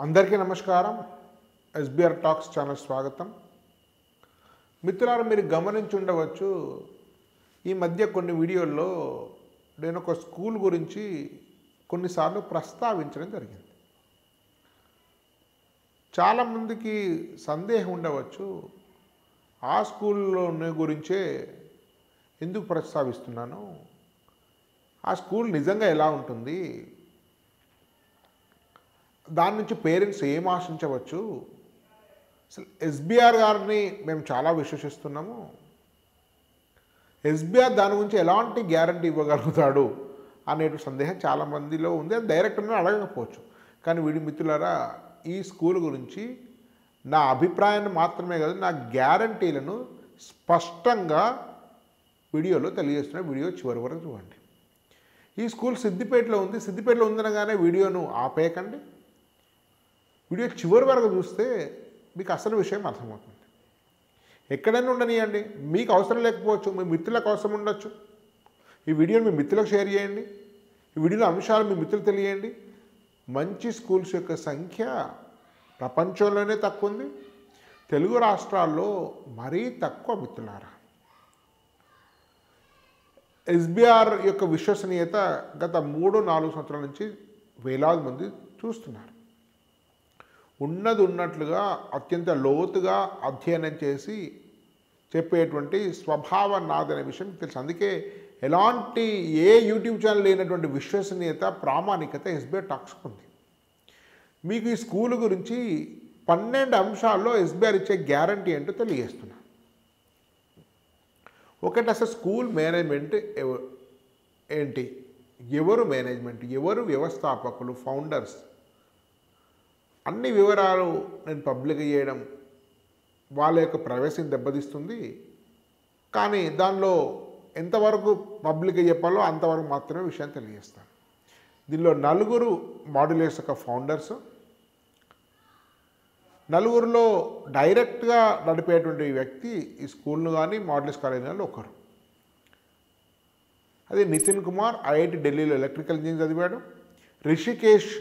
అందరికీ నమస్కారం. SBR talks channel స్వాగతం. మిత్రులారా, మీరు గమనించి ఉండవచ్చు, ఈ మధ్య కొన్ని వీడియోల్లో నేను ఒక స్కూల్ గురించి కొన్నిసార్లు ప్రస్తావించడం జరిగింది. చాలామందికి సందేహం ఉండవచ్చు, ఆ స్కూల్లోని గురించే ఎందుకు ప్రస్తావిస్తున్నాను, ఆ స్కూల్ నిజంగా ఎలా ఉంటుంది, దాని నుంచి పేరెంట్స్ ఏం ఆశించవచ్చు, అసలు ఎస్బిఆర్ గారిని మేము చాలా విశ్వసిస్తున్నాము, ఎస్బిఆర్ దాని గురించి ఎలాంటి గ్యారంటీ ఇవ్వగలుగుతాడు అనే సందేహం చాలామందిలో ఉంది. అది డైరెక్ట్గా అడగకపోవచ్చు. కానీ వీడి మిత్రులారా, ఈ స్కూల్ గురించి నా అభిప్రాయాన్ని మాత్రమే కాదు, నా గ్యారంటీలను స్పష్టంగా వీడియోలో తెలియజేస్తున్న. వీడియో చివరి వరకు చూడండి. ఈ స్కూల్ సిద్దిపేటలో ఉంది. సిద్దిపేటలో ఉందనగానే వీడియోను ఆపేయకండి. వీడియో చివరి వరకు చూస్తే మీకు అసలు విషయం అర్థమవుతుంది. ఎక్కడైనా ఉండనియండి, మీకు అవసరం లేకపోవచ్చు, మీ మిత్రులకు అవసరం ఉండొచ్చు. ఈ వీడియోని మీ మిత్రులకు షేర్ చేయండి. ఈ వీడియోలో అంశాలు మీ మిత్రులకు తెలియండి. మంచి స్కూల్స్ యొక్క సంఖ్య ప్రపంచంలోనే తక్కువ ఉంది, తెలుగు రాష్ట్రాల్లో మరీ తక్కువ. మిత్రులారా, ఎస్బిఆర్ యొక్క విశ్వసనీయత గత 3-4 సంవత్సరాల నుంచి వేలాది మంది చూస్తున్నారు. ఉన్నది ఉన్నట్లుగా అత్యంత లోతుగా అధ్యయనం చేసి చెప్పేటువంటి స్వభావం నాదనే విషయం తెలుసు. అందుకే ఎలాంటి యూట్యూబ్ ఛానల్ లేనటువంటి విశ్వసనీయత, ప్రామాణికత ఎస్బిఆర్ టాక్స్కి ఉంది. మీకు ఈ స్కూల్ గురించి 12 అంశాల్లో ఎస్బిఆర్ ఇచ్చే గ్యారంటీ ఏంటో తెలియజేస్తున్నాను. ఒకటి, అసలు స్కూల్ మేనేజ్మెంట్ ఏంటి, ఎవరు మేనేజ్మెంట్, ఎవరు వ్యవస్థాపకులు, ఫౌండర్స్, అన్ని వివరాలు నేను పబ్లిక్ చేయడం వాళ్ళ యొక్క ప్రైవసీని దెబ్బతీస్తుంది. కానీ దానిలో ఎంతవరకు పబ్లిక్ చెప్పాలో అంతవరకు మాత్రమే విషయాన్ని తెలియజేస్తాను. దీనిలో 4 మాడ్యులేట్స్ యొక్క ఫౌండర్స్, 4లో డైరెక్ట్గా నడిపేటువంటి వ్యక్తి ఈ స్కూల్ను కానీ మాడ్యులేట్స్ కాలేజీలో ఒకరు. అది నితిన్ కుమార్, ఐఐటి ఢిల్లీలో ఎలక్ట్రికల్ ఇంజనీరింగ్ చదివాడు. రిషికేష్,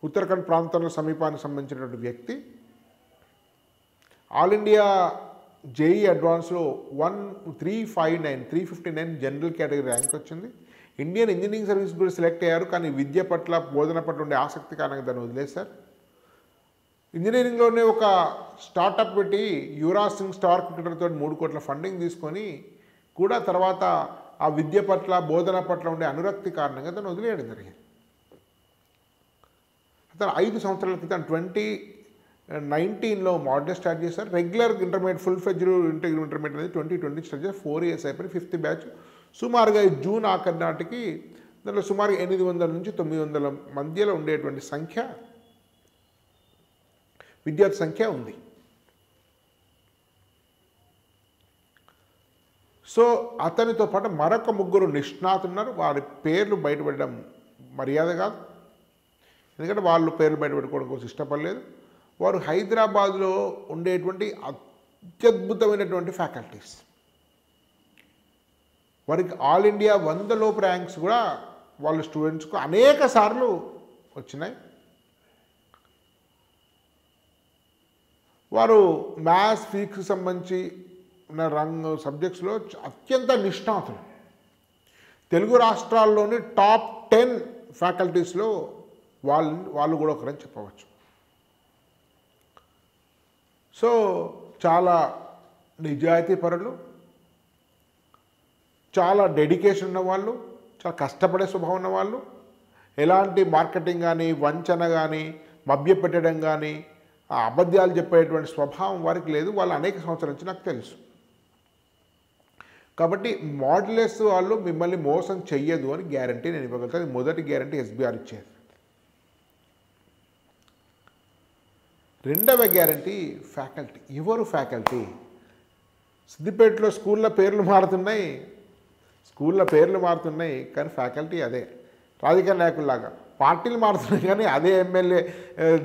ఉత్తరాఖండ్ ప్రాంతంలో సమీపానికి సంబంధించినటువంటి వ్యక్తి. ఆల్ ఇండియా జేఈ అడ్వాన్స్లో 359 జనరల్ కేటగిరీ ర్యాంక్ వచ్చింది. ఇండియన్ ఇంజనీరింగ్ సర్వీస్ కూడా సెలెక్ట్ అయ్యారు. కానీ విద్య పట్ల, బోధన పట్ల ఉండే ఆసక్తి కారణంగా దాన్ని వదిలేశారు. ఇంజనీరింగ్లోనే ఒక స్టార్టప్ పెట్టి యువరాజ్ సింగ్ స్టార్ క్రికెటర్తో 3 కోట్ల ఫండింగ్ తీసుకొని కూడా తర్వాత ఆ విద్య పట్ల, బోధన పట్ల ఉండే అనురక్తి కారణంగా దాన్ని వదిలేయడం జరిగింది. అతను 5 సంవత్సరాల క్రితం 2019లో మాడ్యులేట్ స్టార్ట్ చేశారు. Regular intermediate, full fledged intermediate అనేది 2020 స్టార్ట్ చేశారు. 4 years అయిపోయి 5th బ్యాచ్. సుమారుగా జూన్ ఆఖరి నాటికి దాంట్లో సుమారు 800 నుంచి 900 మధ్యలో ఉండేటువంటి సంఖ్య, విద్యార్థి సంఖ్య ఉంది. సో అతనితో పాటు మరొక 3 నిష్ణాతులు ఉన్నారు. వారి పేర్లు బయటపడడం మర్యాద కాదు, ఎందుకంటే వాళ్ళు పేర్లు బయటపెట్టుకోవడం కోసం ఇష్టపడలేదు. వారు హైదరాబాద్లో ఉండేటువంటి అత్యద్భుతమైనటువంటి ఫ్యాకల్టీస్. వారికి ఆల్ ఇండియా 100 లోపు ర్యాంక్స్ కూడా వాళ్ళ స్టూడెంట్స్కు అనేక సార్లు వచ్చినాయి. వారు మ్యాథ్స్, ఫిజిక్స్కి సంబంధించి ఉన్న సబ్జెక్ట్స్లో అత్యంత నిష్ణాతులు. తెలుగు రాష్ట్రాల్లోని టాప్ 10 ఫ్యాకల్టీస్లో వాళ్ళు కూడా ఒకరని చెప్పవచ్చు. సో చాలా నిజాయితీ పరులు, చాలా డెడికేషన్ ఉన్నవాళ్ళు, చాలా కష్టపడే స్వభావం ఉన్నవాళ్ళు. ఎలాంటి మార్కెటింగ్ కానీ, వంచన కానీ, మభ్యపెట్టడం కానీ, అబద్ధాలు చెప్పేటువంటి స్వభావం వారికి లేదు. వాళ్ళు అనేక సంవత్సరాల నుంచి నాకు తెలుసు. కాబట్టి మాడ్యులేట్స్ వాళ్ళు మిమ్మల్ని మోసం చెయ్యదు అని గ్యారంటీ నేను ఇవ్వగలుగుతాను. మొదటి గ్యారంటీ ఎస్బిఆర్ ఇచ్చేది. రెండవ గ్యారంటీ ఫ్యాకల్టీ. ఎవరు ఫ్యాకల్టీ? సిద్దిపేటలో స్కూళ్ళ పేర్లు మారుతున్నాయి, కానీ ఫ్యాకల్టీ అదే. రాజకీయ నాయకుల్లాగా పార్టీలు మారుతున్నాయి, కానీ అదే ఎమ్మెల్యే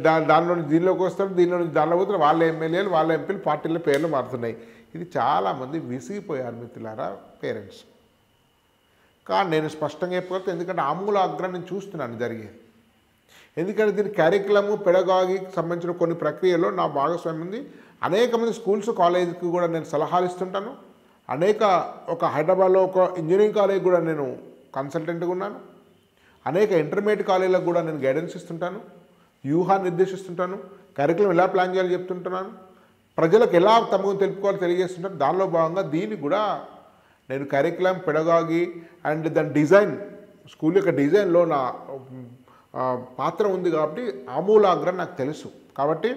దానిలో నుంచి దీనిలోకి వస్తారు, దీనిలో నుంచి దానిలో పోతున్నారు. వాళ్ళ ఎమ్మెల్యేలు, వాళ్ళ ఎంపీలు, పార్టీల పేర్లు మారుతున్నాయి. ఇది చాలామంది విసిగిపోయారు మిత్రులారా, పేరెంట్స్. కానీ నేను స్పష్టంగా చెప్పగలుగుతాను, ఎందుకంటే ఆమూల అగ్రం నేను చూస్తున్నాను జరిగేది. ఎందుకంటే దీని క్యారికులము పెడగాగికి సంబంధించిన కొన్ని ప్రక్రియలో నా భాగస్వామ్యం ఉంది. అనేక మంది స్కూల్స్ కాలేజీకి కూడా నేను సలహాలు ఇస్తుంటాను. ఒక హైదరాబాద్లో ఒక ఇంజనీరింగ్ కాలేజ్ కూడా నేను కన్సల్టెంట్గా ఉన్నాను. అనేక ఇంటర్మీడియట్ కాలేజీలకు కూడా నేను గైడెన్స్ ఇస్తుంటాను, వ్యూహాన్ని నిర్దేశిస్తుంటాను, కరికులం ఎలా ప్లాన్ చేయాలో చెప్తుంటున్నాను, ప్రజలకు ఎలా తమకు తెలుపుకోవాలో తెలియజేస్తుంటాను. దానిలో భాగంగా దీన్ని కూడా నేను కరికులం పెడగాగి అండ్ దాని డిజైన్, స్కూల్ యొక్క డిజైన్లో నా పాత్ర ఉంది కాబట్టి ఆమూలాగ్రం నాకు తెలుసు. కాబట్టి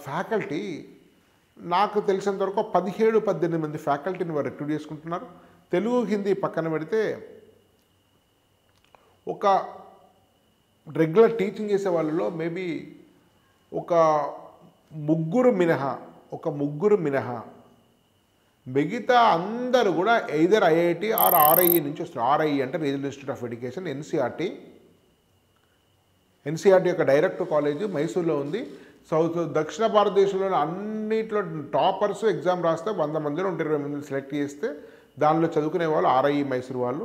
ఫ్యాకల్టీ నాకు తెలిసినంతవరకు 17-18 మంది ఫ్యాకల్టీని వారు రిక్రూట్ చేసుకుంటున్నారు. తెలుగు హిందీ పక్కన పెడితే ఒక రెగ్యులర్ టీచింగ్ చేసే వాళ్ళలో మేబీ ఒక ముగ్గురు మినహా మిగతా అందరూ కూడా ఎయిదర్ ఐఐటి ఆర్ ఆర్ఐఈ నుంచి వస్తారు. ఆర్ఐఈ అంటే regional institute of education, NCERT యొక్క డైరెక్ట్ కాలేజ్ మైసూర్లో ఉంది. దక్షిణ భారతదేశంలోని అన్నింటిలో టాపర్స్ ఎగ్జామ్ రాస్తే 100 మందిలో 20 మందిని సెలెక్ట్ చేస్తే దానిలో చదువుకునే వాళ్ళు ఆర్ఐఈ మైసూర్ వాళ్ళు.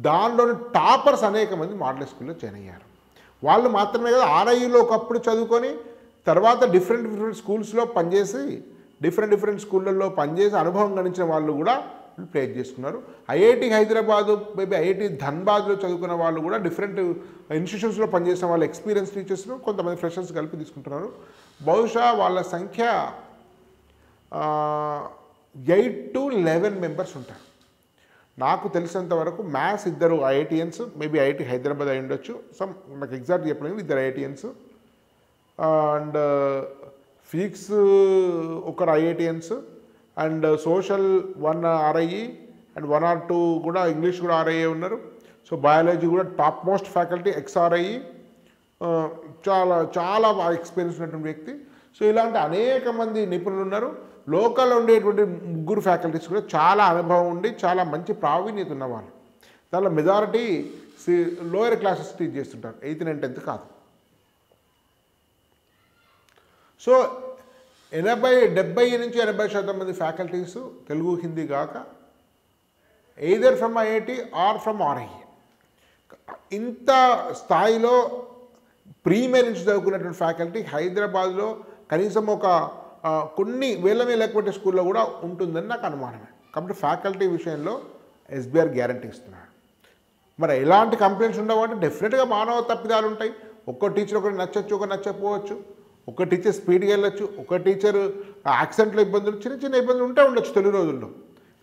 దానిలోని టాపర్స్ అనేక మంది మోడల్ స్కూల్లో జాయిన్ అయ్యారు. వాళ్ళు మాత్రమే కదా ఆర్ఐఈలో ఒకప్పుడు చదువుకొని తర్వాత డిఫరెంట్ స్కూల్స్లో పనిచేసి డిఫరెంట్ స్కూళ్ళల్లో పనిచేసి అనుభవం గణించిన వాళ్ళు కూడా ప్లేస్ చేసుకున్నారు. ఐఐటి హైదరాబాదు, మేబీ ఐఐటి ధన్బాద్లో చదువుకున్న వాళ్ళు కూడా డిఫరెంట్ ఇన్స్టిట్యూషన్స్లో పనిచేసిన వాళ్ళు ఎక్స్పీరియన్స్ టీచర్స్ను కొంతమంది ఫ్రెషర్స్ కలిపి తీసుకుంటున్నారు. బహుశా వాళ్ళ సంఖ్య 8 to 11 మెంబర్స్ ఉంటారు. నాకు తెలిసినంత వరకు maths 2 IITians, maybe IIT Hyderabad అయి ఉండొచ్చు, నాకు ఎగ్జాక్ట్ చెప్పలేదు, 2 IITians and physics 1 IITians and social 1 RIE and 1 or 2 కూడా ఇంగ్లీష్ కూడా ఆర్ఐఏ ఉన్నారు. సో బయాలజీ కూడా టాప్ మోస్ట్ ఫ్యాకల్టీ ఎక్స్ఆర్ఐఈ, చాలా బాగా ఎక్స్పీరియన్స్ ఉన్నటువంటి వ్యక్తి. సో ఇలాంటి అనేక మంది నిపుణులు ఉన్నారు. లోకల్లో ఉండేటువంటి 3 ఫ్యాకల్టీస్ కూడా చాలా అనుభవం ఉండి చాలా మంచి ప్రావీణ్యత ఉన్నవాళ్ళు. దానిలో మెజారిటీ లోయర్ క్లాసెస్ టీచ్ చేస్తుంటారు, 8th and 10th కాదు. సో 70 నుంచి 80% మంది ఫ్యాకల్టీస్ తెలుగు హిందీ కాక either from IIT are from RIE. ఇంత స్థాయిలో ప్రీమియర్ నుంచి చదువుకున్నటువంటి ఫ్యాకల్టీ హైదరాబాద్లో కనీసం కొన్ని వేల లేకపోతే స్కూల్లో కూడా ఉంటుందని నాకు అనుమానమే. కాబట్టి ఫ్యాకల్టీ విషయంలో ఎస్బీఆర్ గ్యారంటీ ఇస్తున్నాడు. మరి ఎలాంటి కంప్లైంట్స్ ఉండవు అంటే డెఫినెట్గా మానవ తప్పిదాలు ఉంటాయి. ఒక్కో టీచర్ ఒకటి నచ్చచ్చు, ఒకటి నచ్చకపోవచ్చు, ఒక టీచర్ స్పీడ్గా వెళ్ళొచ్చు, ఒక టీచర్ యాక్సిడెంట్లో ఇబ్బందులు, చిన్న ఇబ్బందులు ఉండొచ్చు తెలుగు రోజుల్లో.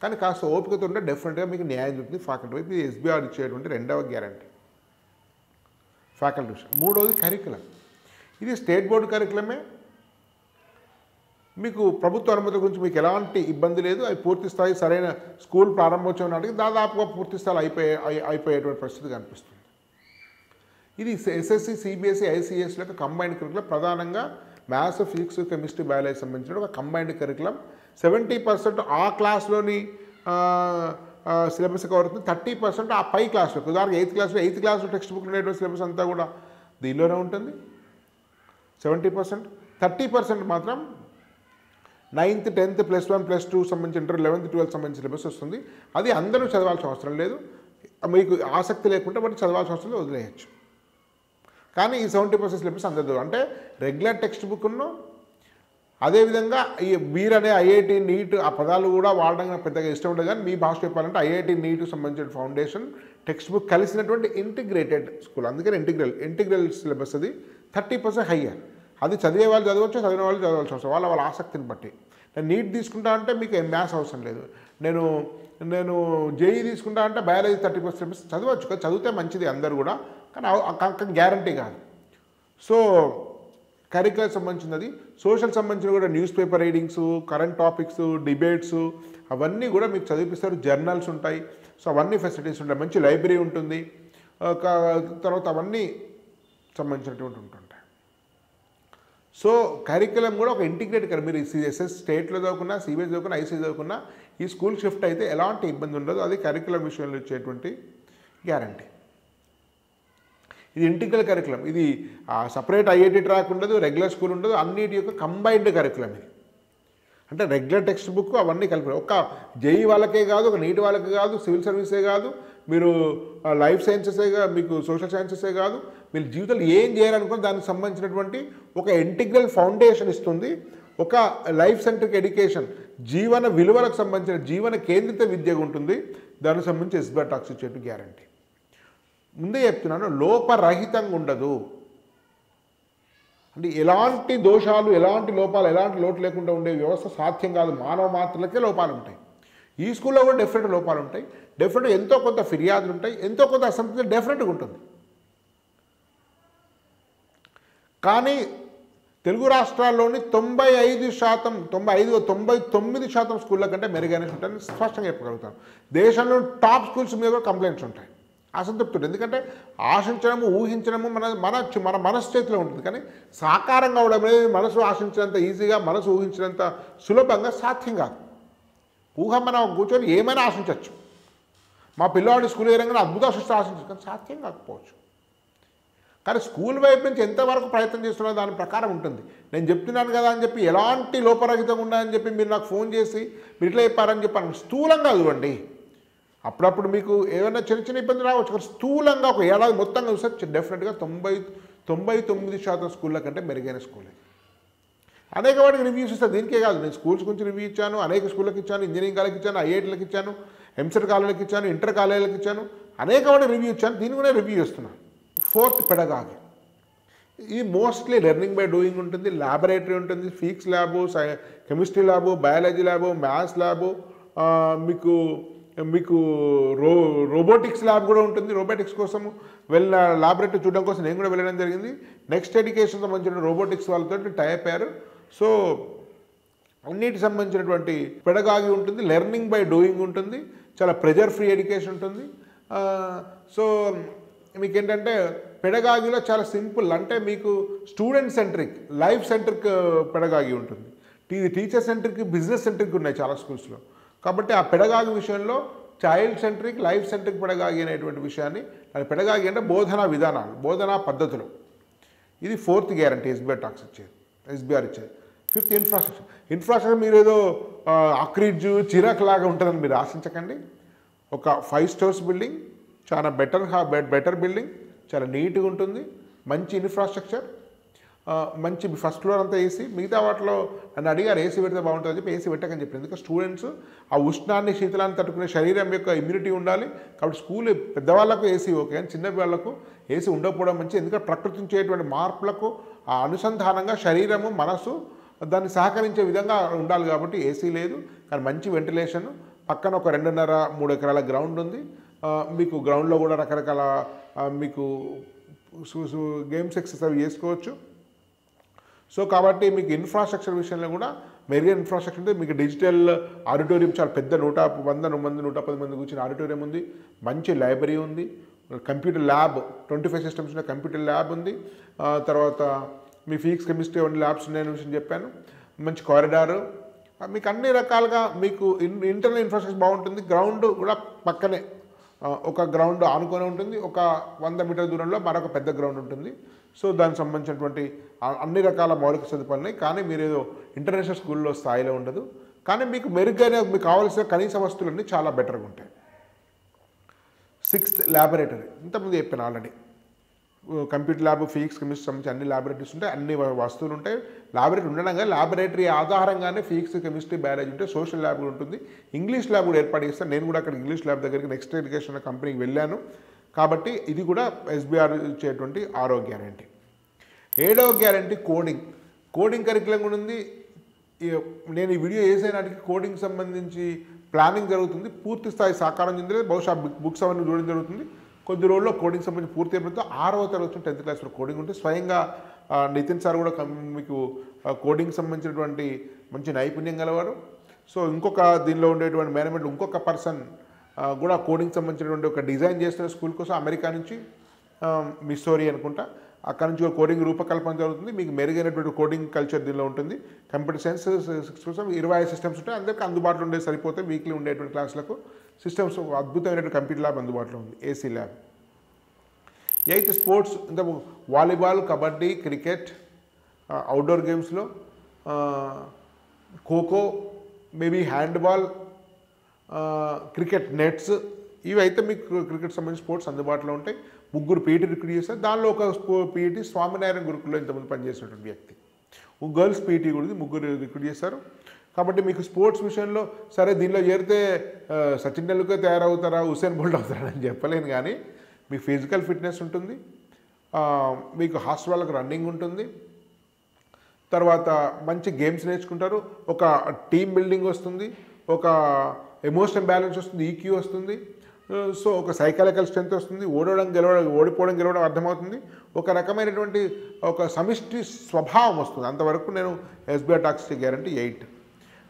కానీ కాస్త ఓపికతో ఉంటే డెఫినెట్గా మీకు న్యాయం జరుగుతుంది ఫ్యాకల్టీ వైపు. ఇది ఎస్బీఆర్ ఇచ్చేటువంటి 2వ గ్యారంటీ ఫ్యాకల్టీ విషయం. 3వది కరికులం. ఇది స్టేట్ బోర్డు కరికులమే. మీకు ప్రభుత్వ అనుమతి గురించి మీకు ఎలాంటి ఇబ్బంది లేదు. అవి పూర్తి స్థాయి సరైన స్కూల్ ప్రారంభోత్సవం నాటికి దాదాపుగా పూర్తి స్థాయిలో అయిపోయేటువంటి పరిస్థితి కనిపిస్తుంది. ఇది ఎస్ఎస్సి, సిబిఎస్ఈ, ఐసిఎస్లకు కంబైన్డ్ కరికులం. ప్రధానంగా మ్యాథ్స్, ఫిజిక్స్, కెమిస్ట్రీ, బయాలజీ సంబంధించిన ఒక కంబైన్డ్ కరికులం. 70% ఆ క్లాస్లోని సిలబస్ కవర్ అవుతుంది, 30% ఆ పై క్లాస్లో. ఉదాహరణకు 8th క్లాస్లో టెక్స్ట్ బుక్ ఉండేటువంటి సిలబస్ అంతా కూడా దీనిలోనే ఉంటుంది 70%. 30% మాత్రం 9th, 10th, +1, +2 సంబంధించి 11th, 12th సంబంధించిన సిలబస్ వస్తుంది. అది అందరూ చదవాల్సిన అవసరం లేదు. మీకు ఆసక్తి లేకుంటే వాటి చదవాల్సిన అవసరం లేదు, వదిలేయచ్చు. కానీ ఈ 70% సిలబస్ అందదు. అంటే రెగ్యులర్ టెక్స్ట్ బుక్ను అదేవిధంగా ఈ వీర్ అనే ఐఐటి నీట్ ఆ పదాలు కూడా వాడడం పెద్దగా ఇష్టం ఉండదు. కానీ మీ భాష చెప్పాలంటే ఐఐటి నీట్ సంబంధించిన ఫౌండేషన్ టెక్స్ట్ బుక్ కలిసినటువంటి ఇంటిగ్రేటెడ్ స్కూల్. అందుకని ఇంటిగ్రల్ సిలబస్ అది 30% హయ్యర్. అది చదివే వాళ్ళు చదవచ్చు, చదివిన వాళ్ళు చదవాల్సి అవసరం వాళ్ళ ఆసక్తిని బట్టి. నేను నీట్ తీసుకుంటా అంటే మీకు మ్యాథ్స్ అవసరం లేదు. నేను జేఈ తీసుకుంటా అంటే బయాలజీ 30% సిలబస్ చదవచ్చు కదా, చదివితే మంచిది అందరు కూడా, కానీ గ్యారంటీ కాదు. సో కరికులం సంబంధించినది. సోషల్ సంబంధించిన కూడా news paper readings, current topics, debates అవన్నీ కూడా మీకు చదివిస్తారు. జర్నల్స్ ఉంటాయి. సో అవన్నీ ఫెసిలిటీస్ ఉంటాయి. మంచి లైబ్రరీ ఉంటుంది. తర్వాత అవన్నీ సంబంధించినటువంటి ఉంటుంటాయి. సో కరికులం కూడా ఒక ఇంటిగ్రేటెడ్ మీరు ఎస్ఎస్ స్టేట్లో చదువుకున్నా, సిబిఎస్ చదువుకున్నా, ఐసీఎస్ చదువుకున్నా ఈ స్కూల్ షిఫ్ట్ అయితే ఎలాంటి ఇబ్బంది ఉండదు. అది కరికులం విషయంలో ఇచ్చేటువంటి గ్యారంటీ. ఇది ఇంటిగ్రల్ కరికులం. ఇది సపరేట్ ఐఐటి ట్రాక్ ఉండదు, రెగ్యులర్ స్కూల్ ఉండదు, అన్నిటి యొక్క కంబైన్డ్ కరికులం ఇది. అంటే రెగ్యులర్ టెక్స్ట్ బుక్ అవన్నీ కలిపి ఒక జేఈ వాళ్ళకే కాదు, ఒక నీట్ వాళ్ళకే కాదు, సివిల్ సర్వీసే కాదు, మీరు లైఫ్ సైన్సెసే కాదు, మీకు సోషల్ సైన్సెసే కాదు, వీళ్ళు జీవితంలో ఏం చేయాలనుకున్న దానికి సంబంధించినటువంటి ఒక ఇంటిగ్రల్ ఫౌండేషన్ ఇస్తుంది. ఒక లైఫ్ సెంట్రిక్ ఎడ్యుకేషన్, జీవన విలువలకు సంబంధించిన జీవన కేంద్రిత విద్యగా ఉంటుంది. దానికి సంబంధించి ఎస్బీఆర్ టాక్స్ ఇచ్చేట్టు గ్యారంటీ. ముందే చెప్తున్నాను, లోపరహితంగా ఉండదు. అంటే ఎలాంటి దోషాలు, ఎలాంటి లోపాలు, ఎలాంటి లోటు లేకుండా ఉండే వ్యవస్థ సాధ్యం కాదు. మానవ మాత్రలకే లోపాలు ఉంటాయి. ఈ స్కూల్లో కూడా డెఫినెట్ లోపాలు ఉంటాయి. డెఫినెట్గా ఎంతో కొంత ఫిర్యాదులు ఉంటాయి, ఎంతో కొంత అసంతృప్తి డెఫినెట్గా ఉంటుంది. కానీ తెలుగు రాష్ట్రాల్లోని 95%, 99% స్కూళ్ళ కంటే మెరుగైన ఉంటాయని స్పష్టంగా చెప్పగలుగుతాను. దేశంలో టాప్ స్కూల్స్ మీద కూడా కంప్లైంట్స్ ఉంటాయి, అసంతృప్తి ఉంటుంది. ఎందుకంటే ఆశించడము, ఊహించడము మన మనసు చేతిలో ఉంటుంది. కానీ సాకారం కావడం అనేది మనసు ఆశించినంత ఈజీగా, మనసు ఊహించినంత సులభంగా సాధ్యం కాదు. ఊహ మనం కూర్చొని ఏమైనా ఆశించవచ్చు. మా పిల్లవాడి స్కూల్ ఏరంగానే అద్భుత సృష్టి ఆశించవచ్చు, కానీ సాధ్యం కాకపోవచ్చు. కానీ స్కూల్ వైపు నుంచి ఎంతవరకు ప్రయత్నం చేస్తున్నా దాని ప్రకారం ఉంటుంది. నేను చెప్తున్నాను కదా అని చెప్పి ఎలాంటి లోపరహితంగా ఉన్నాయని చెప్పి మీరు నాకు ఫోన్ చేసి మీరు ఇట్లా చెప్పారని చెప్పాను స్థూలంగా చూడండి. అప్పుడప్పుడు మీకు ఏమైనా చిన్న చిన్న ఇబ్బంది రావచ్చు, కానీ స్థూలంగా ఒక ఏడాది మొత్తంగా చూస్తే డెఫినెట్గా 99% స్కూళ్ళ కంటే మెరుగైన స్కూలే. అనేక వాటికి రివ్యూస్ ఇస్తాను. దీనికే కాదు, నేను స్కూల్స్ గురించి రివ్యూ ఇచ్చాను, అనేక స్కూళ్ళకి ఇచ్చాను, ఇంజనీరింగ్ కాలేజ్కి ఇచ్చాను, ఐఐటీలకు ఇచ్చాను, ఎంసెట్ కాలేజీలకు ఇచ్చాను, ఇంటర్ కాలేజీలకు ఇచ్చాను, అనేక వాటికి రివ్యూ ఇచ్చాను. దీన్ని కూడా రివ్యూ ఇస్తున్నాను. 4th pedagogy. ఇది మోస్ట్లీ లెర్నింగ్ బై డూయింగ్ ఉంటుంది. ల్యాబొరేటరీ ఉంటుంది, physics lab, chemistry lab, biology lab, maths lab, మీకు రోబోటిక్స్ ల్యాబ్ కూడా ఉంటుంది. రోబోటిక్స్ కోసం వెళ్ళిన ల్యాబొరేటరీ చూడడం కోసం నేను కూడా వెళ్ళడం జరిగింది. నెక్స్ట్ ఎడ్యుకేషన్ సంబంధించిన రోబోటిక్స్ వాళ్ళతో టైప్ అయ్యారు. సో అన్నిటికి సంబంధించినటువంటి పెడగాగి ఉంటుంది, లెర్నింగ్ బై డూయింగ్ ఉంటుంది, చాలా ప్రెజర్ ఫ్రీ ఎడ్యుకేషన్ ఉంటుంది. సో మీకు ఏంటంటే పెడగాగిలో చాలా సింపుల్, అంటే మీకు student centric, life centric pedagogy ఉంటుంది. టీచర్ సెంట్రిక్, బిజినెస్ సెంట్రిక్ ఉన్నాయి చాలా స్కూల్స్లో. కాబట్టి ఆ పెడగాగి విషయంలో child centric, life centric pedagogy అనేటువంటి విషయాన్ని, పెడగాగి అంటే బోధనా విధానాలు, బోధనా పద్ధతులు. ఇది 4th గ్యారంటీ ఎస్బీఆర్ టాక్స్ ఇచ్చేది, ఎస్బీఆర్ ఇచ్చేది. 5th ఇన్ఫ్రాస్ట్రక్చర్ మీరు ఏదో అక్రిడ్జ్, చిరాక్ లాగా ఉంటుందని మీరు ఆశించకండి. ఒక 5 స్టోర్స్ బిల్డింగ్, చాలా బెటర్ బిల్డింగ్, చాలా నీట్గా ఉంటుంది, మంచి ఇన్ఫ్రాస్ట్రక్చర్, మంచి ఫస్ట్ ఫ్లోర్ అంతా ఏసీ. మిగతా వాటిలో నన్ను అడిగారు ఏసీ పెడితే బాగుంటుంది చెప్పి ఏసీ పెట్టకని చెప్పి. ఎందుకంటే స్టూడెంట్స్ ఆ ఉష్ణాన్ని, శీతలాన్ని తట్టుకునే శరీరం యొక్క ఇమ్యూనిటీ ఉండాలి. కాబట్టి స్కూల్ పెద్దవాళ్ళకు ఏసీ ఓకే, కానీ చిన్న పిల్లలకు ఏసీ ఉండకపోవడం మంచి. ఎందుకంటే ప్రకృతి నుంచేటువంటి మార్పులకు ఆ అనుసంధానంగా శరీరము, మనసు దాన్ని సహకరించే విధంగా ఉండాలి. కాబట్టి ఏసీ లేదు, కానీ మంచి వెంటిలేషన్. పక్కన ఒక 2.5-3 ఎకరాల గ్రౌండ్ ఉంది. మీకు గ్రౌండ్లో కూడా రకరకాల మీకు గేమ్స్ ఎక్సర్సైజ్ చేసుకోవచ్చు. సో కాబట్టి మీకు ఇన్ఫ్రాస్ట్రక్చర్ విషయంలో కూడా మెరుగైన ఇన్ఫ్రాస్ట్రక్చర్ ఉంది. మీకు డిజిటల్ ఆడిటోరియం, చాలా పెద్ద 100 మంది 110 మంది కూర్చుని ఆడిటోరియం ఉంది, మంచి లైబ్రరీ ఉంది, కంప్యూటర్ ల్యాబ్ 25 సిస్టమ్స్ ఉన్న కంప్యూటర్ ల్యాబ్ ఉంది. తర్వాత మీ ఫిజిక్స్, కెమిస్ట్రీ అన్ని ల్యాబ్స్ ఉన్నాయని విషయం చెప్పాను. మంచి కారిడారు, మీకు అన్ని రకాలుగా మీకు ఇంటర్నల్ ఇన్ఫ్రాస్ట్రక్చర్ బాగుంటుంది. గ్రౌండ్ కూడా పక్కనే ఒక గ్రౌండ్ ఆనుకొని ఉంటుంది, ఒక 100 మీటర్ల దూరంలో మరొక పెద్ద గ్రౌండ్ ఉంటుంది. సో దానికి సంబంధించినటువంటి అన్ని రకాల మౌలిక సదుపాయాలు ఉన్నాయి. కానీ మీరు ఏదో ఇంటర్నేషనల్ స్కూల్లో స్థాయిలో ఉండదు, కానీ మీకు మెరుగైన, మీకు కావాల్సిన కనీస వస్తువులన్నీ చాలా బెటర్గా ఉంటాయి. 6th ల్యాబొరేటరీ, ఇంతకుముందు చెప్పాను already. Computer lab, physics, chemistry సంబంధించి అన్ని ల్యాబొరేటరీస్ ఉంటాయి, అన్ని వస్తువులు ఉంటాయి. ల్యాబొరేటరీ ఉండడంగా ల్యాబొరేటరీ ఆధారంగానే ఫిజిక్స్, కెమిస్ట్రీ, బయాలజీ ఉంటాయి. సోషల్ ల్యాబ్ కూడా ఉంటుంది. ఇంగ్లీష్ ల్యాబ్ కూడా ఏర్పాటు చేస్తాను. నేను కూడా అక్కడ ఇంగ్లీష్ ల్యాబ్ దగ్గరికి నెక్స్ట్ ఎడ్యుకేషన్ కంపెనీకి వెళ్ళాను. కాబట్టి ఇది కూడా ఎస్బీఆర్ ఇచ్చేటువంటి 6వ గ్యారంటీ. 7వ గ్యారంటీ కోడింగ్ కరికులం కూడా ఉంది. నేను ఈ వీడియో చేసే నాటికి కోడింగ్ సంబంధించి ప్లానింగ్ జరుగుతుంది, పూర్తి స్థాయి సాకారం చెందలేదు. బహుశా బుక్స్ అవన్నీ చూడడం జరుగుతుంది. కొద్ది రోజుల్లో కోడింగ్ సంబంధించి పూర్తి అయిపోతే 6వ తరగతి 10th క్లాస్లో కోడింగ్ ఉంటే స్వయంగా నితిన్ సార్ కూడా మీకు కోడింగ్ సంబంధించినటువంటి మంచి నైపుణ్యం గలవారు. సో ఇంకొక దీనిలో ఉండేటువంటి మేనేజ్మెంట్ ఇంకొక పర్సన్ కూడా కోడింగ్ సంబంధించినటువంటి ఒక డిజైన్ చేస్తున్న స్కూల్ కోసం అమెరికా నుంచి, మిస్సోరీ అనుకుంటా, అక్కడ నుంచి కోడింగ్ రూపకల్పన జరుగుతుంది. మీకు మెరుగైనటువంటి కోడింగ్ కల్చర్ దీనిలో ఉంటుంది. కంప్యూటర్ సైన్స్ కోసం 25 సిస్టమ్స్ ఉంటాయి, అందరికీ అందుబాటులో ఉండే సరిపోతే వీక్లీ ఉండేటువంటి క్లాసులకు సిస్టమ్స్, అద్భుతమైనటువంటి కంప్యూటర్ ల్యాబ్ అందుబాటులో ఉంది, ఏసీ ల్యాబ్. 8th స్పోర్ట్స్, ఇంత వాలీబాల్, కబడ్డీ, క్రికెట్, అవుట్డోర్ గేమ్స్లో kho kho, maybe handball, cricket nets, ఇవి అయితే మీకు క్రికెట్ సంబంధించిన స్పోర్ట్స్ అందుబాటులో ఉంటాయి. ముగ్గురు పీఈటీ రిక్రూట్ చేస్తారు. దానిలో ఒక పీఈటీ స్వామినారాయణ గురుకుల్లో ఇంతమంది పనిచేసినటువంటి వ్యక్తి. గర్ల్స్ పీఈటీ కూడా ముగ్గురు రిక్రూట్ చేస్తారు. కాబట్టి మీకు స్పోర్ట్స్ విషయంలో సరే దీనిలో చేరితే సచిన్ టెండూల్కర్ తయారవుతారా, హుసేన్ బోల్ట్ అవుతారా అని చెప్పలేను, కానీ మీకు ఫిజికల్ ఫిట్నెస్ ఉంటుంది, మీకు హాస్టల్కి రన్నింగ్ ఉంటుంది, తర్వాత మంచి గేమ్స్ నేర్చుకుంటారు, ఒక టీమ్ బిల్డింగ్ వస్తుంది, ఒక ఎమోషనల్ బ్యాలెన్స్ వస్తుంది, ఈక్యూ వస్తుంది, సో ఒక సైకలాజికల్ స్ట్రెంత్ వస్తుంది, ఓడిపోవడం గెలవడం అర్థమవుతుంది, ఒక రకమైనటువంటి ఒక సమిష్టి స్వభావం వస్తుంది. అంతవరకు నేను ఎస్బీఐ టాక్స్ guarantee 8.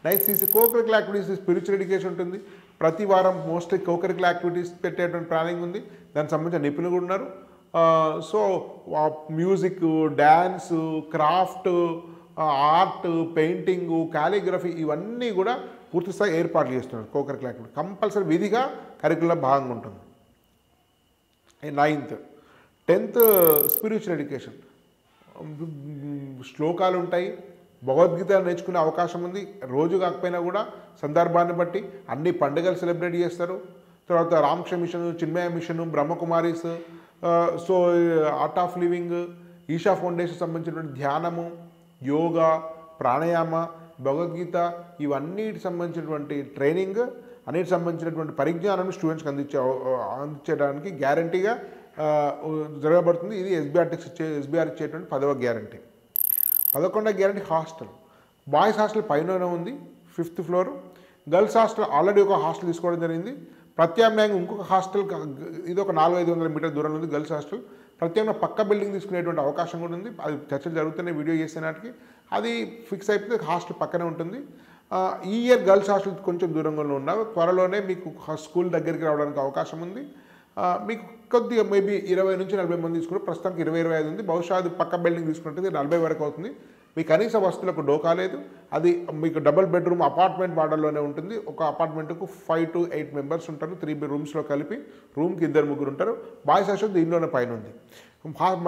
9 CC cocurricular activities, spiritual education ఉంటుంది. ప్రతి వారం మోస్ట్లీ కోకరికల్ యాక్టివిటీస్ పెట్టేటువంటి ప్లానింగ్ ఉంది. దానికి సంబంధించిన నిపుణులు కూడా ఉన్నారు. So music, dance, craft, art, painting, calligraphy ఇవన్నీ కూడా పూర్తిస్థాయి ఏర్పాట్లు చేస్తున్నారు. కోకరికల్ యాక్టివిటీ కంపల్సరీ విధిగా కరికులం భాగంగా ఉంటుంది. 9th. 10th స్పిరిచువల్ ఎడ్యుకేషన్, శ్లోకాలు ఉంటాయి, భగవద్గీత నేర్చుకునే అవకాశం ఉంది. రోజు కాకపోయినా కూడా సందర్భాన్ని బట్టి అన్ని పండుగలు సెలబ్రేట్ చేస్తారు. తర్వాత Ramakrishna mission, Chinmaya mission, Brahma Kumaris, so art of living, Isha foundation సంబంధించినటువంటి ధ్యానము, యోగా, ప్రాణాయామ, భగవద్గీత ఇవన్నిటికి సంబంధించినటువంటి ట్రైనింగ్, అన్నిటికి సంబంధించినటువంటి పరిజ్ఞానం స్టూడెంట్స్కి అందించడానికి గ్యారంటీగా జరగబడుతుంది. ఇది ఎస్బీఆర్ ఇచ్చేటువంటి 10వ గ్యారంటీ. 11వ గ్యారంటీ హాస్టల్. బాయ్స్ హాస్టల్ పైన ఉంది, 5th floor. Girls hostel already ఒక హాస్టల్ తీసుకోవడం జరిగింది. ప్రత్యామ్నాయంగా ఇంకొక హాస్టల్, ఇది ఒక 400-500 మీటర్ దూరంలో ఉంది గర్ల్స్ హాస్టల్. ప్రత్యామ్నాయ పక్క బిల్డింగ్ తీసుకునేటువంటి అవకాశం కూడా ఉంది. అది చర్చలు జరుగుతున్నాయి వీడియో చేసే నాటికి. అది ఫిక్స్ అయిపోతే హాస్టల్ పక్కనే ఉంటుంది. ఈ ఇయర్ గర్ల్స్ హాస్టల్ కొంచెం దూరంగా ఉన్నా త్వరలోనే మీకు స్కూల్ దగ్గరికి రావడానికి అవకాశం ఉంది. మీకు కొద్దిగా మేబీ 20 నుంచి 40 మంది తీసుకుంటే ప్రస్తుతానికి 20-25 ఉంది. బహుశా అది పక్క బిల్డింగ్ తీసుకుంటే 40 వరకు అవుతుంది. మీ కనీస వస్తువులకు డోకా లేదు. అది మీకు డబుల్ బెడ్రూమ్ అపార్ట్మెంట్ మోడల్లోనే ఉంటుంది. ఒక అపార్ట్మెంట్కు 5 to 8 మెంబర్స్ ఉంటారు. 3 రూమ్స్లో కలిపి రూమ్కి 2-3 ఉంటారు. బాయ్స్ హాస్టల్ దీనిలోనే పైన ఉంది.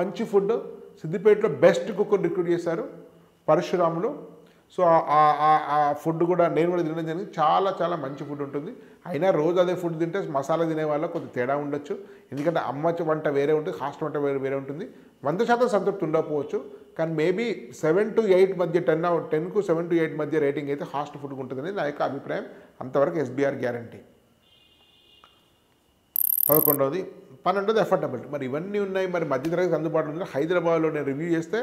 మంచి ఫుడ్, సిద్దిపేటలో బెస్ట్ కుక్కర్ రిక్రూట్ చేశారు పరశురాములు. సో ఆ ఫుడ్ కూడా నేను కూడా తినడం జరిగింది. చాలా చాలా మంచి ఫుడ్ ఉంటుంది. అయినా రోజు అదే ఫుడ్ తింటే మసాలా తినే వాళ్ళ కొంచెం తేడా ఉండొచ్చు. ఎందుకంటే అమ్మ వంట వేరే ఉంటుంది, హాస్టల్ వంట వేరే ఉంటుంది. 100% సంతృప్తి ఉండకపోవచ్చు. కానీ మేబీ 7 to 8 మధ్య 10కు 7 to 8 మధ్య రేటింగ్ అయితే హాస్టల్ ఫుడ్కి ఉంటుందని నా యొక్క అభిప్రాయం. అంతవరకు ఎస్బీఆర్ గ్యారంటీ. 11వది. 12వది ఎఫర్డబిలిటీ. మరి ఇవన్నీ ఉన్నాయి. మరి మధ్యతరగతి అందుబాటులో ఉంది. హైదరాబాద్లో నేను రివ్యూ చేస్తే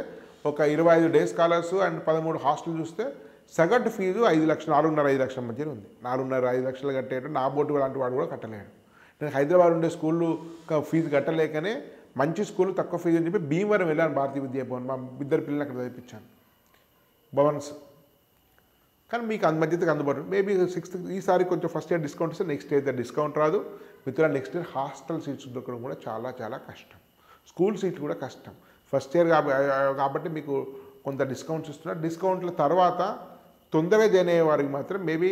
ఒక 25 డే స్కాలర్స్ అండ్ 13 హాస్టల్ చూస్తే సగటు ఫీజు 5 లక్షలు, 4.5 లక్షల మధ్యలో ఉంది. 4.5 లక్షలు కట్టేయడం నా బోటు లాంటి వాడు కూడా కట్టలేడు. నేను హైదరాబాద్ ఉండే స్కూళ్ళు ఫీజు కట్టలేకనే మంచి స్కూల్ తక్కువ ఫీజు అని చెప్పి భీమవరం వెళ్ళాను. భారతీయ విద్యాభవన్ మా 2 పిల్లలు అక్కడ చదివించాను, భవన్స్. కానీ మీకు మధ్యతకి అందుబాటు మేబీ 6th ఈసారి కొంచెం ఫస్ట్ ఇయర్ డిస్కౌంట్ ఇస్తే నెక్స్ట్ ఇయర్ డిస్కౌంట్ రాదు. మిత్రులు నెక్స్ట్ ఇయర్ హాస్టల్ సీట్స్ దొరకడం కూడా చాలా చాలా కష్టం. స్కూల్ సీట్లు కూడా కష్టం. ఫస్ట్ ఇయర్ కాబట్టి మీకు కొంత డిస్కౌంట్స్ ఇస్తున్నారు. డిస్కౌంట్ల తర్వాత తొందరగా జాయిన్ అయ్యే వారికి మాత్రం మేబీ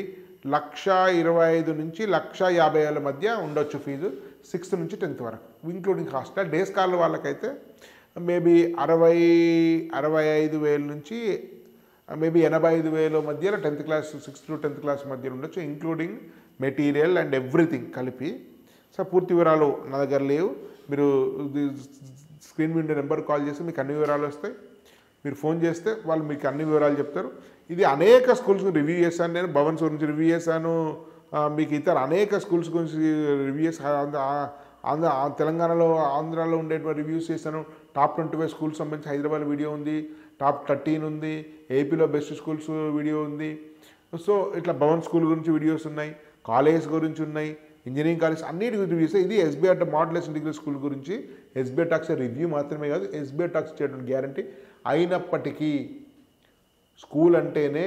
1,25,000 నుంచి 1,50,000 మధ్య ఉండొచ్చు ఫీజు 6th నుంచి 10th వరకు ఇంక్లూడింగ్ హాస్టల్. డే స్కాలర్ వాళ్ళకైతే మేబీ 65,000 నుంచి మేబీ 85,000 మధ్యలో 10th class 6th to 10th class మధ్యలో ఉండొచ్చు, ఇంక్లూడింగ్ మెటీరియల్ అండ్ ఎవ్రీథింగ్ కలిపి. సో పూర్తి వివరాలు నా దగ్గర లేవు. మీరు స్క్రీన్ మీద నెంబర్ కాల్ చేస్తే మీకు అన్ని వివరాలు వస్తాయి. మీరు ఫోన్ చేస్తే వాళ్ళు మీకు అన్ని వివరాలు చెప్తారు. ఇది అనేక స్కూల్స్ రివ్యూ చేశాను నేను. భవన్స్ గురించి రివ్యూ చేశాను, మీకు ఇతర అనేక స్కూల్స్ గురించి రివ్యూ చేశాను. తెలంగాణలో ఆంధ్రాలో ఉండేటువంటి రివ్యూస్ చేశాను. టాప్ 25 స్కూల్స్ సంబంధించి హైదరాబాద్ వీడియో ఉంది, టాప్ 13 ఉంది, ఏపీలో బెస్ట్ స్కూల్స్ వీడియో ఉంది. సో ఇట్లా భవన్ స్కూల్ గురించి వీడియోస్ ఉన్నాయి, కాలేజ్ గురించి ఉన్నాయి, ఇంజనీరింగ్ కాలేజ్ అన్నిటి గురించి రివ్యూస్. ఇది ఎస్బీఆర్ మోడలేషన్ డిగ్రీ స్కూల్ గురించి ఎస్బీఆర్ టాక్స్ రివ్యూ మాత్రమే కాదు, ఎస్బీఆర్ టాక్స్ ఇచ్చేటువంటి గ్యారంటీ. అయినప్పటికీ స్కూల్ అంటేనే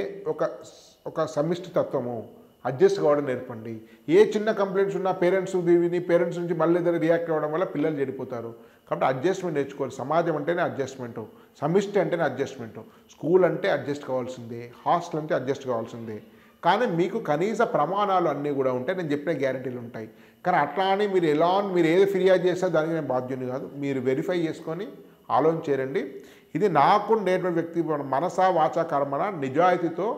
ఒక సమిష్టి తత్వము, అడ్జస్ట్ కావడం నేర్పండి. ఏ చిన్న కంప్లైంట్స్ ఉన్నా పేరెంట్స్ నుంచి మళ్ళీ ఏదైనా రియాక్ట్ అవ్వడం వల్ల పిల్లలు చెడిపోతారు. కాబట్టి అడ్జస్ట్మెంట్ నేర్చుకోవాలి. సమాజం అంటేనే అడ్జస్ట్మెంటు, సమిష్టి అంటేనే అడ్జస్ట్మెంటు. స్కూల్ అంటే అడ్జస్ట్ కావాల్సిందే, హాస్టల్ అంటే అడ్జస్ట్ కావాల్సిందే. కానీ మీకు కనీస ప్రమాణాలు అన్నీ కూడా ఉంటాయి, నేను చెప్పిన గ్యారంటీలు ఉంటాయి. కానీ అట్లా అని మీరు ఏది ఫిర్యాదు చేస్తే దానికి నేను బాధ్యుని కాదు. మీరు వెరిఫై చేసుకొని ఆలోచన చేయండి. ఇది నాకు నేర్పడిన వ్యక్తి మనసా వాచా కర్మన నిజాయితీతో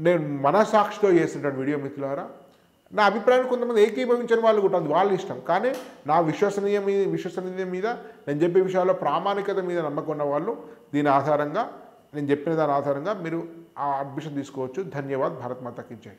నేను మనసాక్షితో చేసినటువంటి వీడియో మిత్రులారా. నా అభిప్రాయాన్ని కొంతమంది ఏకీభవించని వాళ్ళు కూడా ఉంది, వాళ్ళ ఇష్టం. కానీ నా విశ్వసనీయత మీద నేను చెప్పే విషయాల్లో ప్రామాణికత మీద నమ్మకం ఉన్న వాళ్ళు దీని ఆధారంగా, నేను చెప్పిన దాని ఆధారంగా మీరు ఆ అడ్మిషన్ తీసుకోవచ్చు. ధన్యవాద్. భారత్ మాతా కీ జై.